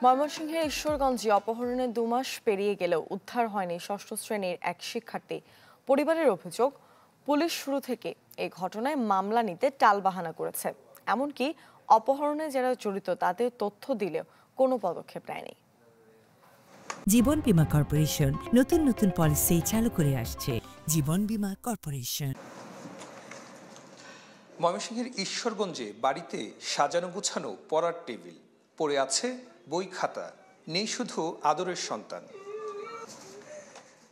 ময়মনসিংহের ঈশ্বরগঞ্জে অপহরণের 2 মাস পেরিয়ে গেলেও উদ্ধার হয়নি ষষ্ঠ শ্রেণীর এক শিক্ষার্থী। পরিবারের অভিযোগ, পুলিশ শুরু থেকে এই ঘটনায় মামলা নিতে টালবাহানা করেছে। এমনকি অপহরণে যারা জড়িত তাদের তথ্য দিলেও কোনো পদক্ষেপ নেয়নি। জীবন বীমা কর্পোরেশন নতুন নতুন পলিসি চালু করে আসছে। জীবন বীমা কর্পোরেশন। ময়মনসিংহের ঈশ্বরগঞ্জে বাড়িতে সাজানো গুছানো পড়ার টেবিল, পড়ে আছে বই খাতা, নেই শুধু আদরের সন্তান।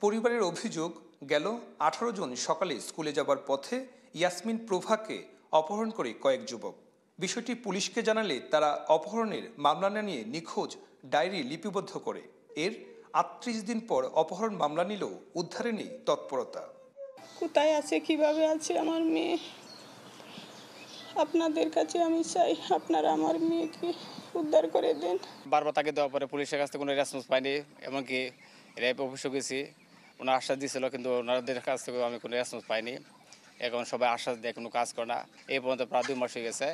পরিবারের অভিযোগ, গেল 18 জুন সকালে স্কুলে যাবার পথে ইয়াসমিন প্রভাকে অপহরণ করে কয়েক যুবক। বিষয়টি পুলিশকে জানালে তারা অপহরণের মামলা না নিয়ে নিখোঁজ ডায়েরি লিপিবদ্ধ করে। এর 38 দিন পর অপহরণ মামলা নিলেও উদ্ধারে নেই তৎপরতা। কোথায় আছে, কিভাবে আছে আমার মেয়ে? আপনাদের কাছে আমি চাই, আপনারা আমার মেয়েকে উদ্ধার করে দেন। বারবার তাকে দেওয়ার পরে পুলিশের কাছ থেকে কোনো রেসপন্স পাইনি। এমনকি র্যাব অফিসে গেছি, ওনার আশ্বাস দিয়েছিল, কিন্তু ওনাদের কাছ থেকে আমি কোনো রেসপন্স পাইনি। এখন সবাই আশ্বাস দেয়, কোনো কাজ করে না। এই পর্যন্ত প্রায় 2 মাস হয়ে গেছে।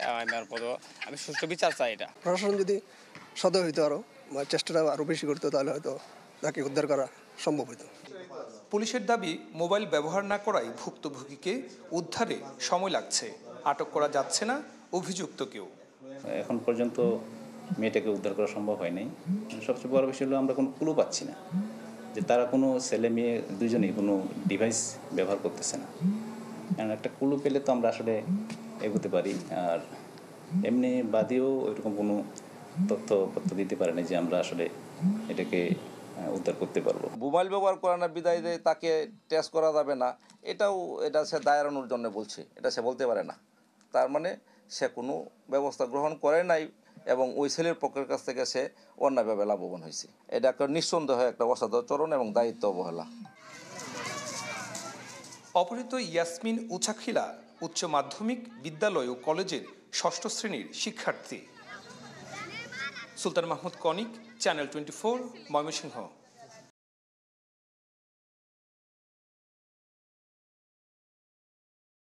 আমি সুষ্ঠু বিচার চাই। এটা প্রশাসন যদি সদয় হইতো, আরও চেষ্টাটা আরও বেশি করতো, তাহলে হয়তো তাকে উদ্ধার করা সম্ভব হতো। পুলিশের দাবি, মোবাইল ব্যবহার না করায় ভুক্তভোগীকে উদ্ধারে সময় লাগছে, আটক করা যাচ্ছে না অভিযুক্তকেও। এখন পর্যন্ত মেয়েটাকে উদ্ধার করা সম্ভব হয়নি। সবচেয়ে বড় বিষয় হলো আমরা কোনো ক্লু পাচ্ছি না যে তারা কোনো ছেলে মেয়ে দুজনেই কোনো ডিভাইস ব্যবহার করতেছে না। কারণ একটা ক্লু পেলে তো আমরা আসলে এগোতে পারি। আর এমনি বাদেও ওইরকম কোনো তথ্যপত্র দিতে পারে না যে আমরা আসলে এটাকে উদ্ধার করতে পারবো। মোবাইল ব্যবহার করে না বিদায় তাকে টেস্ট করা যাবে না, এটা সে দায় এড়ানোর জন্য বলছে। এটা সে বলতে পারে না। তার মানে সে কোনো ব্যবস্থা গ্রহণ করে নাই এবং ওই ছেলের পক্ষের কাছ থেকে সে অন্যায়ভাবে লাভবান হয়েছে। এটা একটা নিঃসন্দেহে একটা অসদাচরণ এবং দায়িত্ব অবহেলা। অপহৃত ইয়াসমিন উচাখিলা উচ্চ মাধ্যমিক বিদ্যালয় ও কলেজের 6ষ্ঠ শ্রেণীর শিক্ষার্থী। সুলতান মাহমুদ কনিক, চ্যানেল 24, ময়মনসিংহ।